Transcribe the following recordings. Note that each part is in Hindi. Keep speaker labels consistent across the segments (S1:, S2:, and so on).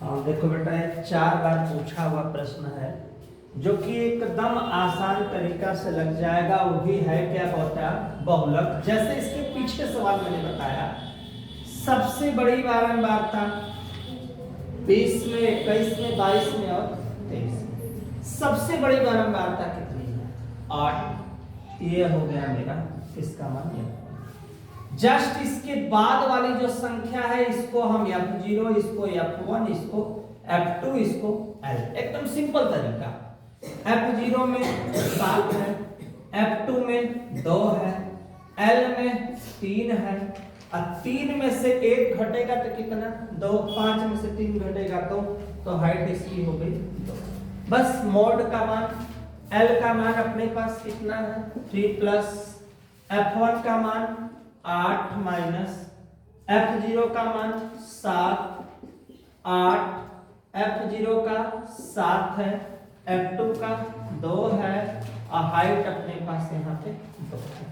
S1: हाँ देखो बेटा, ये 4 बार पूछा हुआ प्रश्न है जो कि एकदम आसान तरीका से लग जाएगा। वो भी है क्या होता है, बहुलक। जैसे इसके पीछे सवाल मैंने बताया, सबसे बड़ी बारंबारता 20 में, 21 में, 22 में और 23 में। सबसे बड़ी बारंबारता कितनी है? 8। ये हो गया मेरा इसका मान। जस्ट इसके बाद वाली जो संख्या है इसको हम F0, इसको F1, इसको F2, इसको L। एकदम सिंपल तरीका। F0 में 7 है, F2 में 2 है, L में 3 है। और 3 में से 1 घटेगा तो कितना? 2। 5 में से 3 घटेगा तो हाइट इसकी हो गई 2। बस मोड का मान, L का मान अपने पास कितना है? 3 प्लस F1 का मान 8 माइनस F0 का मान 7, 8 F0 का 7 है, F2 का 2 है और हाइट अपने पास यहाँ पे 2 है।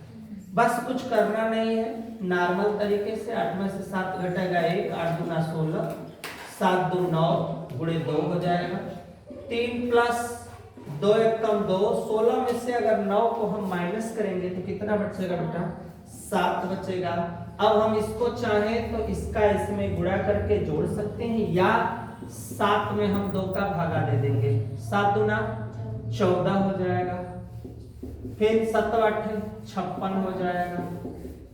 S1: बस कुछ करना नहीं है, नॉर्मल तरीके से 8 में से 7 घटेगा 1, 8 दूना 16, 7 दूना 9 गुणे 2 हो जाएगा। 3 प्लस 2 एक कम 2, 16 में से अगर 9 को हम माइनस करेंगे तो कितना बचेगा बेटा? 7 बचेगा। अब हम इसको चाहें तो इसका इसमें गुणा करके जोड़ सकते हैं, या 7 में हम 2 का भागा दे देंगे। 7 दूना 14 हो जाएगा, फिर 7 8 56 हो जाएगा,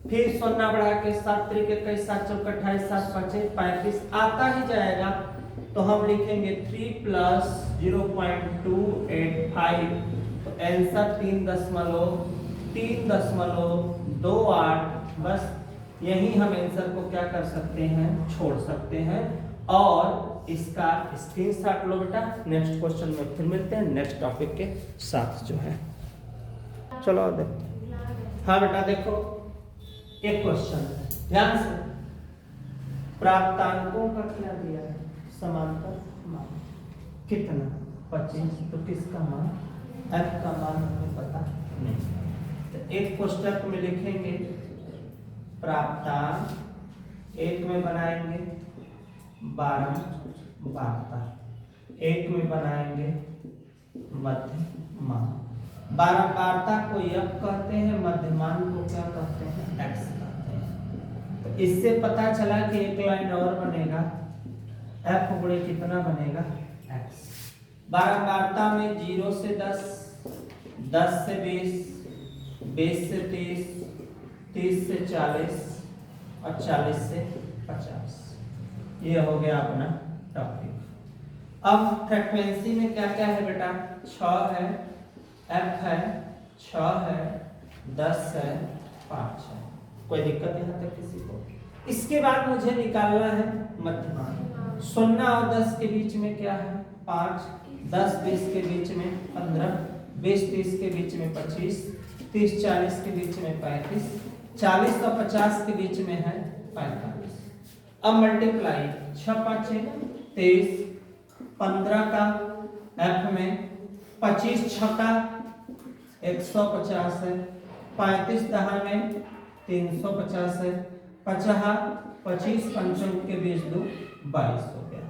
S1: फिर 0 बढ़ा के 7 3 21 7 4 28 7 5 35 आता ही जाएगा। तो हम लिखेंगे 3 प्लस 0.285। तो आंसर 3.28। बस यही हम आंसर को क्या कर सकते हैं? छोड़ सकते हैं। और इसका स्क्रीनशॉट लो बेटा। नेक्स्ट क्वेश्चन में फिर मिलते हैं नेक्स्ट टॉपिक के साथ जो है। चलो देखो। हाँ बेटा देखो, एक क्वेश्चन है, ध्यान से। प्राप्तांकों का क्या दिया है? समांतर मान कितना? 25। तो किसका मान? F का मान हमें पता नहीं। तो एक कोष्टक में लिखेंगे प्राप्तांक, एक में बनाएंगे बारंबारता, एक में बनाएंगे मध्यमान। बारंबारता को F कहते हैं, मध्यमान को क्या कहते हैं? X कहते हैं। तो इससे पता चला कि एक लाइन और बनेगा, F गुणे कितना बनेगा? X। बारंबारता में 0 से 10, 10 से 20, 20 से 30, 30 से 40 और 40 से 50। ये हो गया अपना टॉपिक। अब फ्रीक्वेंसी में क्या क्या है बेटा? 6 है, F है, 6 है, 10 है, 5 है। कोई दिक्कत यहाँ तक किसी को? इसके बाद मुझे निकालना है मध्यमान। 0 और 10 के बीच में क्या है? 5। 10 20 के बीच में 15, 20 30 के बीच में 25, 30 40 के बीच में 35, 40 और 50 के बीच में है 45। अब मल्टीप्लाई, 6 5 23, 15 का F में, 25 6 का 150 है, 35 10 में 350 है, 50 25 पंचों के बीच 2 22 हो गया।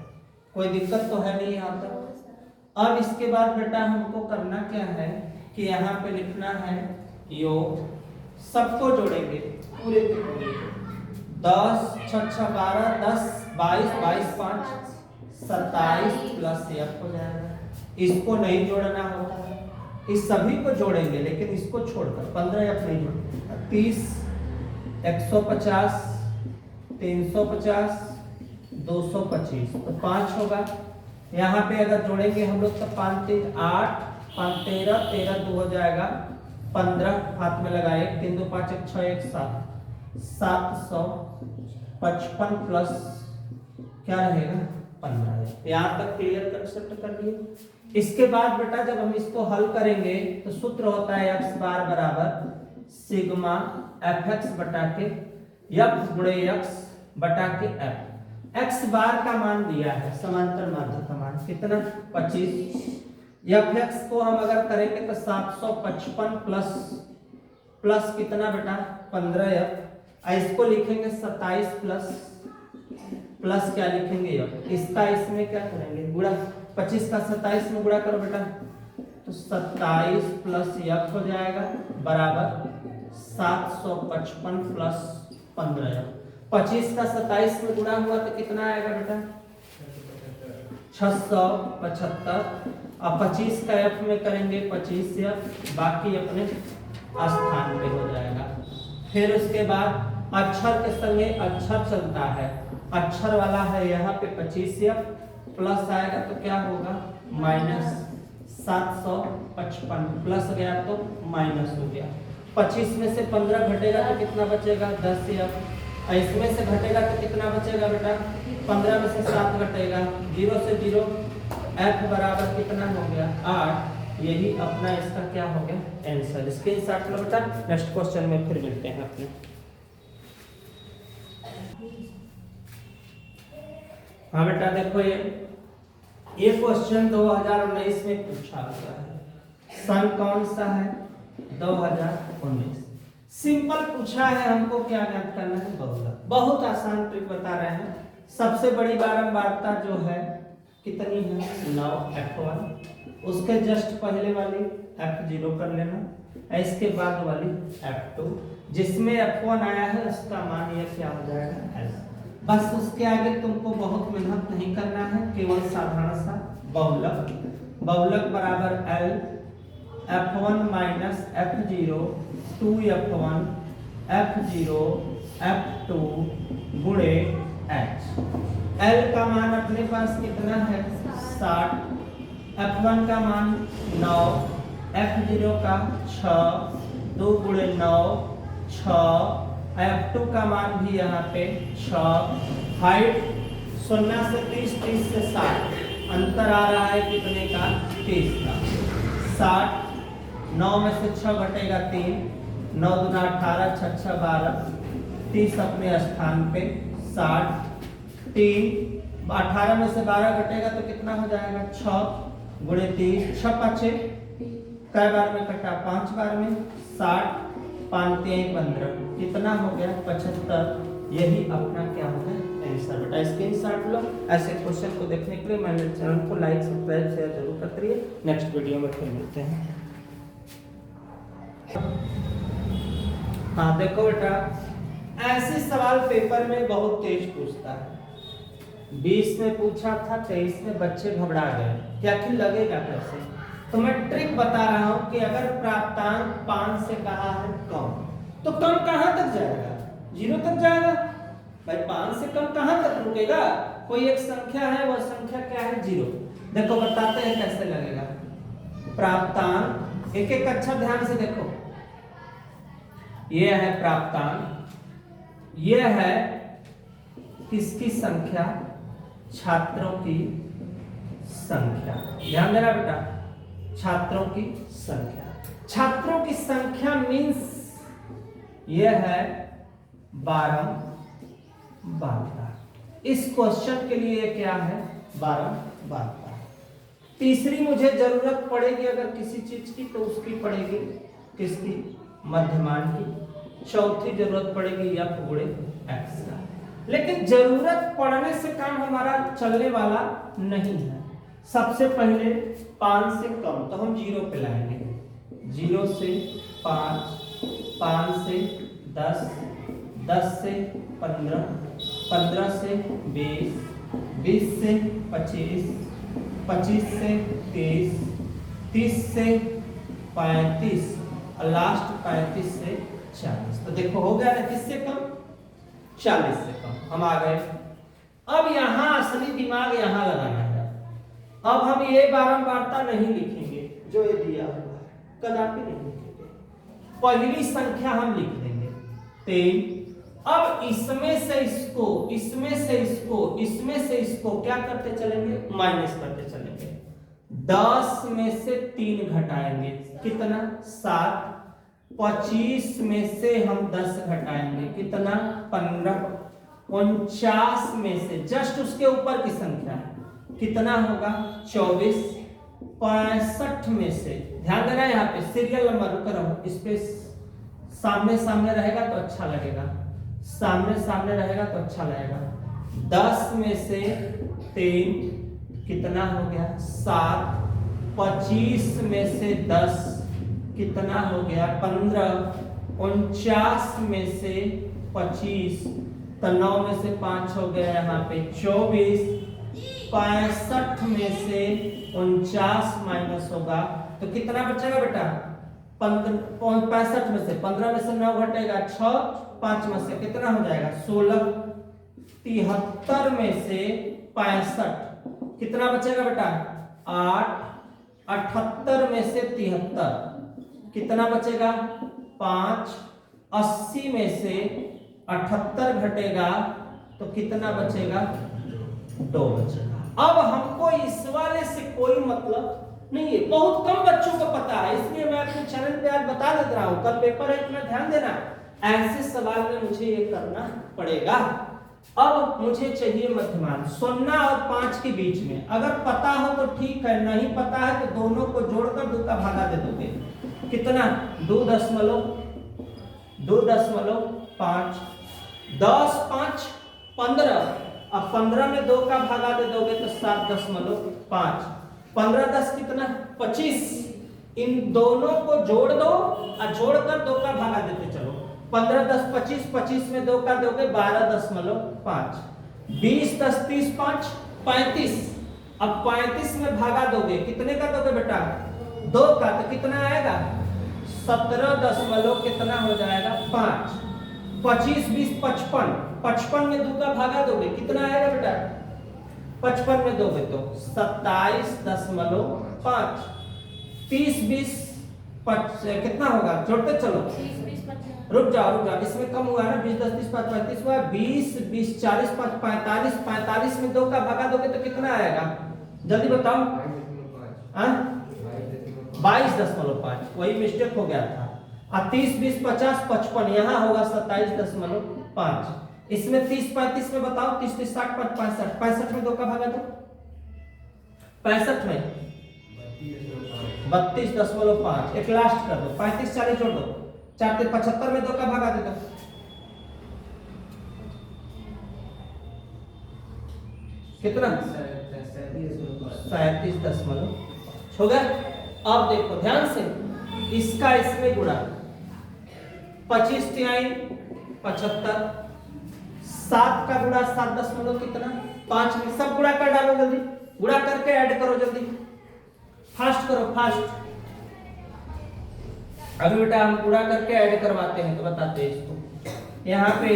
S1: कोई दिक्कत तो है नहीं यहाँ तक? अब इसके बाद बेटा हमको करना क्या है कि यहाँ पे लिखना है योग। सबको जोड़ेंगे पूरे के पूरे। 10 6 6 12, 10 22, 22 5 27 प्लस F हो जाएगा। इसको नहीं जोड़ना होता है, इस सभी को जोड़ेंगे लेकिन इसको छोड़कर 15 F नहीं जोड़ेंगे। 30 150 350 225 तो 5 होगा। यहाँ पे अगर जोड़ेंगे हम लोग तो 5 3 8, 5 13, 13 2 हो जाएगा 15, हाथ में लगाए 3 2 5 1 6 1 7, 755 प्लस क्या रहेगा? 15। यहाँ तक क्लियर कंसेप्ट कर लिए। इसके बाद बेटा जब हम इसको हल करेंगे तो सूत्र होता है x बार बराबर सिग्मा fx बटा के f गुणे x बटा के f। x बार का मान दिया है, समांतर माध्य का मान कितना? 25। fx को हम अगर करेंगे तो 755 प्लस कितना बेटा? 15f। इसको लिखेंगे 27 प्लस प्लस क्या लिखेंगे इसका इसमें क्या करेंगे गुणा, 25 का 27 में गुणा करो बेटा, तो 27 प्लस यफ हो जाएगा बराबर 755 प्लस 15। 25 का 27 में गुणा हुआ तो कितना आएगा बेटा 675। अब 25 का एफ में करेंगे 25 एफ, बाकी अपने स्थान पे हो जाएगा। फिर उसके बाद अक्षर के संगे अक्षर चलता है, अक्षर वाला है यहाँ पे 25 एफ, प्लस आएगा तो क्या होगा माइनस 755, प्लस गया तो माइनस हो गया। 25 में से 15 घटेगा तो कितना बचेगा 10 एफ, इसमें से घटेगा तो कितना बचेगा बेटा 15 में से 7 घटेगा, 0 से 0, एफ बराबर कितना हो गया 8। यही अपना इसका क्या हो गया आंसर। स्क्रीनशॉट लो बेटा, नेक्स्ट क्वेश्चन में फिर मिलते हैं अपने। हाँ बेटा देखो ये क्वेश्चन 2019 में पूछा हुआ है। सन कौन सा है 2019। सिंपल पूछा है, हमको क्या ज्ञात करना है बहुलक। बहुत आसान ट्रिक बता रहे हैं। सबसे बड़ी बारंबारता जो है कितनी है 9 f1, उसके जस्ट पहले वाली f0 कर लेना, इसके बाद वाली f2, जिसमें f1 आया है उसका मान ये क्या हो जाएगा s। बस उसके आगे तुमको बहुत मेहनत नहीं करना है, केवल साधारण सा बहुलक। बहुलक बराबर l f1 minus f0 2f1 f0 f2 गुणे h। l का मान अपने पास कितना है 60, f1 का मान 9, f0 का 6, 2 गुणे 9 6, f2 का मान भी यहाँ पे 6। हाइट 0 से 30, 30 से 60, अंतर आ रहा है कितने का 30 का। 60, 9 में से 6 घटेगा 3, 9 दूना 18, 6 6 12, 30 अपने स्थान पे 60, 3 18 में से 12 घटेगा तो कितना हो जाएगा 6 गुणे 30, 6 5 कै बार में कटा 5 बार में 60, 5 3 15, कितना हो गया 75। यही अपना क्या होगा आंसर बेटा। स्क्रीनशॉट लो। ऐसे क्वेश्चन को देखने के लिए मेरे चैनल को लाइक सब्सक्राइब शेयर जरूर करते रहिए। नेक्स्ट वीडियो में फिर मिलते हैं। हाँ देखो बेटा, ऐसे सवाल पेपर में बहुत तेज पूछता है। 20 में पूछा था, 23 में बच्चे घबरा गए कि आखिर लगेगा कैसे। तो मैं ट्रिक बता रहा हूं कि अगर प्राप्तांक 5 से कहा है कम, तो कम कहां तक जाएगा 0 तक जाएगा भाई। 5 से कम कहां तक रुकेगा। कोई एक संख्या है, वह संख्या क्या है 0। देखो बताते हैं कैसे लगेगा प्राप्तांक। एक एक अच्छा ध्यान से देखो, यह है प्राप्तांक, यह है किसकी संख्या छात्रों की संख्या। ध्यान देना बेटा, छात्रों की संख्या। छात्रों की संख्या मींस यह है 12 बारता। इस क्वेश्चन के लिए क्या है 12 बारता। तीसरी मुझे जरूरत पड़ेगी अगर किसी चीज की तो उसकी पड़ेगी किसकी मध्यमान की। चौथी जरूरत पड़ेगी या गुणे x का। लेकिन जरूरत पड़ने से काम हमारा चलने वाला नहीं है। सबसे पहले 5 से कम तो हम 0 पे लाएंगे। 0 से 5, 5 से 10, 10 से 15, 15 से 20, 20 से 25, 25 से 30, 30 से 35 और लास्ट 35 से 40। तो देखो हो गया ना, किससे कम 40 से कम हम आ गए। अब यहां असली दिमाग यहां लगाना है। अब हम ये बारंबारता नहीं लिखेंगे जो ये दिया हुआ है, कदापि नहीं लिखेंगे। पहली संख्या हम लिख देंगे 3। अब इसमें से इसको, इसमें से इसको, इसमें से इसको क्या करते चलेंगे माइनस करते चलेंगे। 10 में से 3 घटाएंगे कितना 7। 25 में से हम 10 घटाएंगे कितना 15। 49 में से जस्ट उसके ऊपर की संख्या कितना होगा 24। 65 में से ध्यान देना यहाँ पे सीरियल नंबर रुक रहा हूं, इस पे सामने सामने रहेगा तो अच्छा लगेगा, सामने सामने रहेगा तो अच्छा लगेगा। 10 में से 3 कितना हो गया 7, 25 में से 10 कितना हो गया 15, 49 में से 25 तो 9 में से 5 हो गया यहाँ पे 24, 65 में से 49 माइनस होगा तो कितना बचेगा बेटा 65 में से 15 में से 9 घटेगा 6, 5 में से कितना हो जाएगा 16, 73 में से 65 कितना बचेगा बेटा 8, 78 में से 73 कितना बचेगा 5, 80 में से 78 घटेगा तो कितना बचेगा 2 बचेगा। अब हमको इस वाले से कोई मतलब नहीं है, बहुत कम बच्चों को पता है, इसलिए मैं अपने चैनल पे आज बता दे रहा हूं, कल पेपर है इतना ध्यान देना। ऐसे सवाल में मुझे ये करना पड़ेगा। अब मुझे चाहिए मध्यमान 0 और 5 के बीच में, अगर पता हो तो ठीक है, नहीं पता है तो दोनों को जोड़कर 2 का भागा दे दोगे कितना 2.5, 10, 5, 15, अब 15 में 2 का भागा दे दोगे तो 7.5, 15, 10 कितना 25, इन दोनों को जोड़ दो और जोड़कर 2 का भागा देते चलो 15, 10, 25, 25 में 2 का दोगे 12.5, 20, 10, 30, 5, 35, अब 35 में भागा दोगे कितने का दोगे बेटा 2 का तो कितना आएगा 17 कितना हो जाएगा 5, 25, 20, 55, 55 में 2 का भागा दोगे कितना आएगा बेटा 55 में दोगे तो 27.5, 30, 20, कितना होगा जोड़ते चलो रुक जाओ इसमें कम हुआ है ना 20, 10, 30, 5, 35 हुआ 20, 20, 40, 5, 45, 45 में 2 का भागा दोगे तो कितना आएगा जल्दी बताओ 22.5, वही मिस्टेक हो गया था। और 30, 20, 50, 55 यहाँ होगा 27.5, इसमें 30, 35 में बताओ 30, 30, 60, 65, 65 में 2 का भागा दो 65 में 32.5, एक लास्ट कर दो 35, 40 जोड़ दो 4, 75 में 2 का भागा दे दो कितना 37.5 हो गया। अब देखो ध्यान से इसका इसमें गुणा 25 तिहाई 75, 7 का गुणा 7 कितना 5 में सब गुणा कर डालो जल्दी, गुणा करके ऐड करो जल्दी, फास्ट करो फास्ट। अभी बेटा हम गुणा करके ऐड करवाते हैं तो बताते हैं इसको। यहाँ पे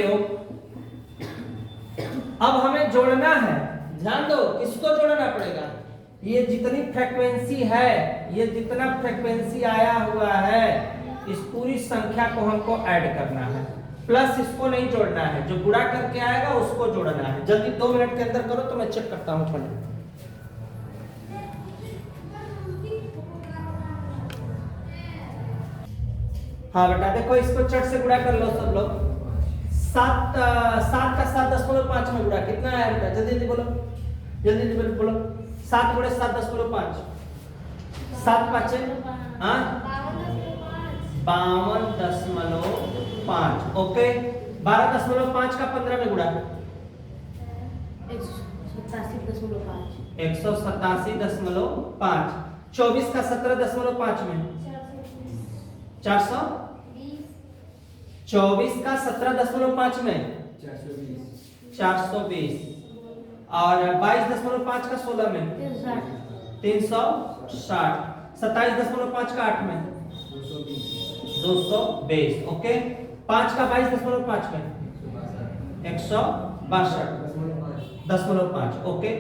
S1: अब हमें जोड़ना है, ध्यान दो किसको जोड़ना पड़ेगा, ये जितनी फ्रीक्वेंसी है, ये जितना फ्रीक्वेंसी आया हुआ है इस पूरी संख्या को हमको ऐड करना है, प्लस इसको नहीं जोड़ना है, जो गुणा करके आएगा उसको जोड़ना है। जल्दी 2 मिनट के अंदर करो तो मैं चेक करता हूँ थोड़ा। हाँ बेटा देखो इसको चट से गुणा कर लो सब लोग। 7 का 7.5 में गुणा कितना आया बेटा, जल्दी जल्दी बोलो, जल्दी जल्दी बोलो। 7 गुणे 7.5, 7 5 हाँ 52.5, ओके। 12.5 का 15 में गुणा 187.5, 24 का 17.5 में 400, 24 का 17.5 में 420 और 22.5 का 16 में 360, 27.5 का 8 में 220, ओके। 5 का 22.5 में 162.5, ओके।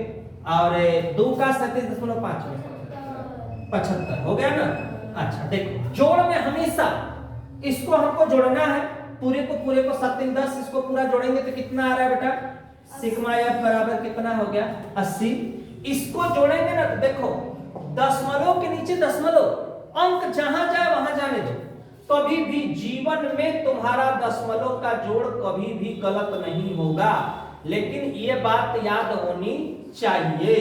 S1: और 2 का 37.5 में 75 हो गया ना। अच्छा देखो जोड़ में हमेशा इसको हमको जोड़ना है, पूरे को 7 3 10, इसको पूरा जोड़ेंगे तो कितना आ रहा है बेटा, सिग्मा एफ बराबर कितना हो गया 80। इसको जोड़ेंगे ना तो देखो दशमलव के नीचे दशमलव, अंक जहां जाए वहां जाने दो, कभी भी जीवन में तुम्हारा दशमलव का जोड़ कभी भी गलत नहीं होगा। लेकिन ये बात याद होनी चाहिए,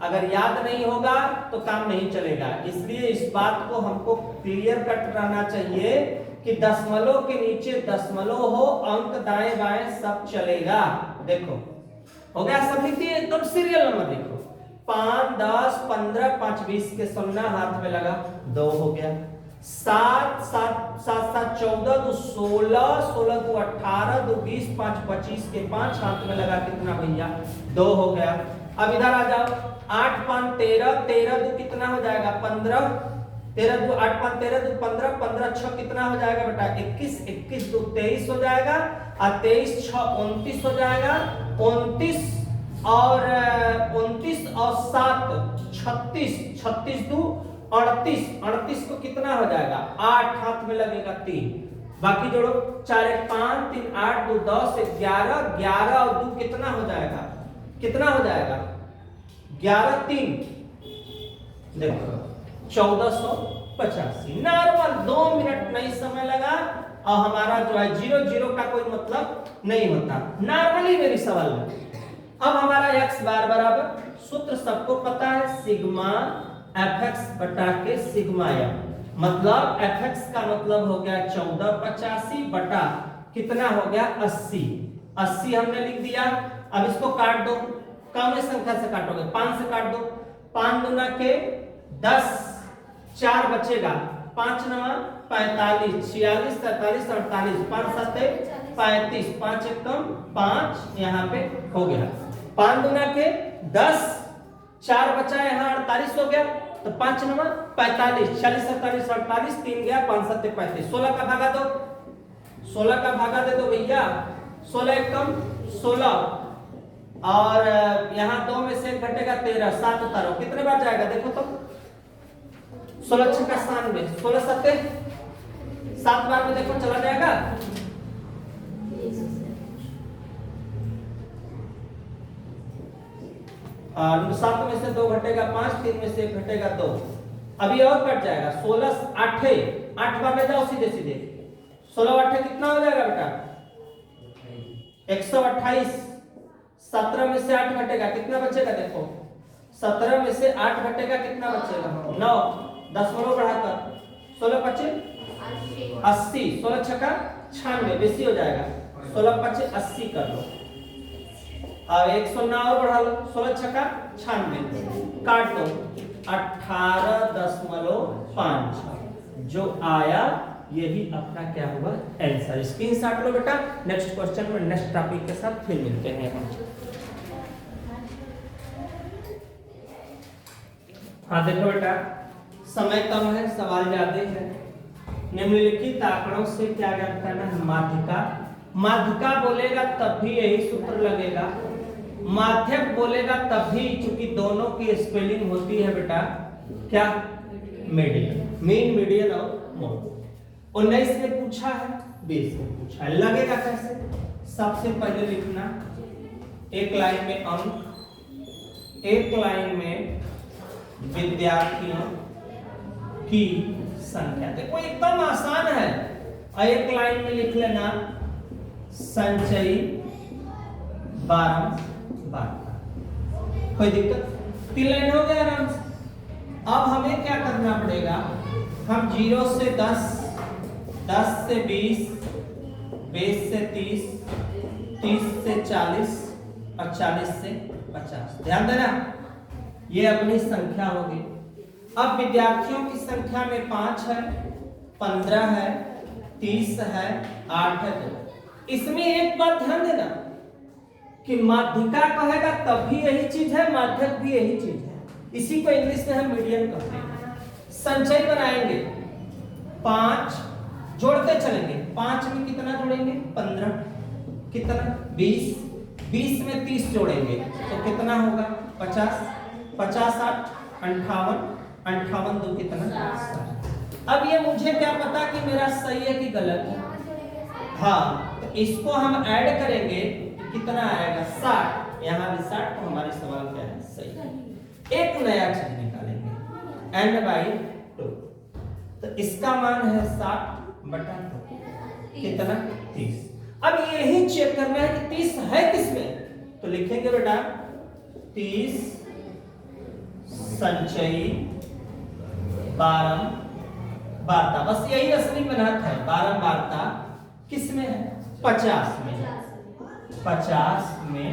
S1: अगर याद नहीं होगा तो काम नहीं चलेगा। इसलिए इस बात को हमको क्लियर कट रहना चाहिए कि दशमलव के नीचे दशमलव हो, अंक दाएं बाएं सब चलेगा। देखो हो गया, सब लिख दिए, एकदम सीरियल नंबर लिखो। 5 10 15 5 20 के सुनना हाथ में लगा, 2 हो गया। 7 7 7 7 14 2 16 16 2 18 2 20 5 25 के 5 हाथ में लगा, कितना भैया 2 हो गया। अब इधर आ जाओ, 8 5 13 13 2 कितना हो जाएगा 15, 13 2 8 5 13 2 15 15 6 कितना हो जाएगा बेटा 21 21 2 23 हो जाएगा, और 23 6 29 हो जाएगा, 29 और 7 36 36 2 38 38 को कितना हो जाएगा 8 हाथ में लगेगा 3, बाकी जोड़ो 4 1 5 3 8 2 10 11 11 और 2 कितना हो जाएगा 11 3 देखो 1485। नॉर्मल 2 मिनट नहीं समय लगा, और हमारा जो है 0 0 का कोई मतलब नहीं होता, नॉर्मली मेरी सवाल है। अब हमारा x बार बराबर सूत्र सबको पता है, सिग्मा fx बटा के सिग्मा m, मतलब fx का मतलब हो गया 1485 बटा कितना हो गया 80 80 हमने लिख दिया। अब इसको काट दो, कम संख्या से काटोगे, 5 से काट दो, 5 दूना के 10, 4 बचेगा, 5 9 45 46 47 48 5 7 35 5 1 कम 5 यहाँ पे हो गया। 5 दूना के 10, 4 बचा यहाँ 48 हो गया, तो 5 9 45 46 47 48 3 गया 5 7 35, 16 का भागा दो, 16 का भागा दे दो भैया, 16 1 कम 16, और यहाँ 2 में से घटेगा 13, 7 उतारो, कितने बार जाएगा देखो तो, 16 6 का 97, 16 7 7 बार में देखो चला जाएगा, और 7 में से 2 घटेगा 5, 3 में से 1 घटेगा 2, अभी और कट जाएगा, 16 8 बार में जाओ सीधे सीधे, 16 8 कितना हो जाएगा बेटा 128, 17 में से 8 घटेगा कितना बचेगा देखो, 17 में से 8 घटेगा कितना बचेगा 9, 10 बढ़ाकर 16 25 80, 16 छक्का 96 बेसी हो जाएगा, 16 25 80 कर लो, अब 109 और बढ़ा लो, 16 छक्का 96 काट दो, 18.5 जो आया यही अपना क्या हुआ आंसर। स्क्रीनशॉट लो बेटा, नेक्स्ट क्वेश्चन में नेक्स्ट टॉपिक के साथ फिर मिलते हैं हम। हाँ देखो बेटा, समय कम है, सवाल ज्यादा है। निम्नलिखित आंकड़ों से क्या ज्ञात करना है, माध्यिका, माध्यिका बोलेगा तब भी यही सूत्र लगेगा, माध्यक बोलेगा तब भी, चूंकि दोनों की स्पेलिंग होती है बेटा क्या मीडियन, मीन मीडियन और मोड। 19 में पूछा है, 20 में पूछा है, लगेगा कैसे, सबसे पहले लिखना एक लाइन में अंक, एक लाइन में विद्यार्थियों की संख्या, देखो एकदम आसान है, और एक लाइन में लिख लेना संचयी बारंबारता, कोई दिक्कत, 3 लाइन हो गया आराम से। अब हमें क्या करना पड़ेगा, हम 0 से 10, 10 से 20, 20 से 30, 30 से 40 और 40 से 50, ध्यान देना ये अपनी संख्या होगी। अब विद्यार्थियों की संख्या में 5 है, 15 है, 30 है, 8 है, 2। इसमें एक बात ध्यान देना कि माध्यिका कहेगा तब भी यही चीज है, माध्यक भी यही चीज है, इसी को इंग्लिश में हम मीडियन कहते हैं। संचय बनाएंगे, 5 जोड़ते चलेंगे, 5 में कितना जोड़ेंगे 15, कितना 20, 20 में 30 जोड़ेंगे तो कितना होगा 50, 50 8 58, 58 2 कितना 60। अब ये मुझे क्या पता कि मेरा सही है कि गलत है, हाँ तो इसको हम ऐड करेंगे तो कितना आएगा 60, यहाँ भी 60, तो हमारे सवाल क्या है सही है। एक नया चीज निकालेंगे n/2, तो इसका मान है 60 बटा 2, कितना 30। अब यही चेक करना है कि 30 है किसमें, तो लिखेंगे बेटा 30 संचयी बारंबारता, बस यही असली मेहनत है। बारंबारता किसमें है 50 में, 50 में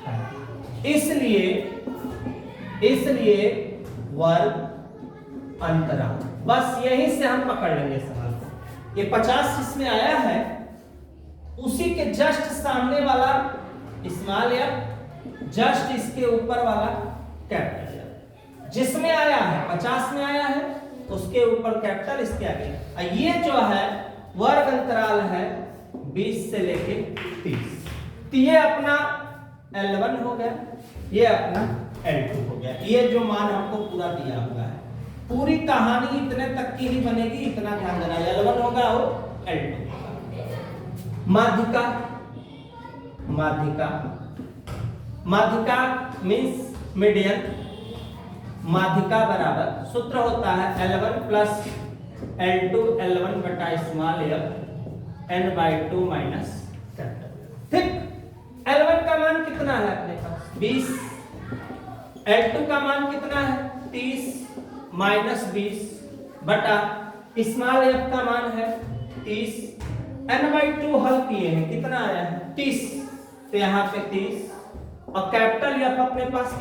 S1: है। इसलिए वर्ग अंतराल। बस यहीं से हम पकड़ लेंगे सवाल को। ये 50 इसमें आया है, उसी के जस्ट सामने वाला स्मॉल एफ, जस्ट इसके ऊपर वाला कैपिटल एफ। जिसमें आया है 50 में आया है, उसके ऊपर कैपिटल, इसके आगे। ये जो है वर्ग अंतराल है 20 से लेके 30। तो ये अपना L1 हो गया, ये अपना L2 हो गया। ये जो मान हमको पूरा दिया हुआ है, पूरी कहानी इतने तक की ही बनेगी, इतना ध्यान देना। L1 होगा और L2 होगा। माध्यिका, माध्यिका मीन्स मीडियन। माध्यिका बराबर सूत्र होता है L1 प्लस L2 L1 बटा small F n/2 minus capital. ठीक, L1 का मान कितना है अपने पास 20, L2 का मान कितना है 30 माइनस 20 बटा स्मॉल एफ का मान है 30, n/2 हल किए हैं, कितना आया है 30, तो यहाँ पे 30, और कैपिटल एफ अपने पास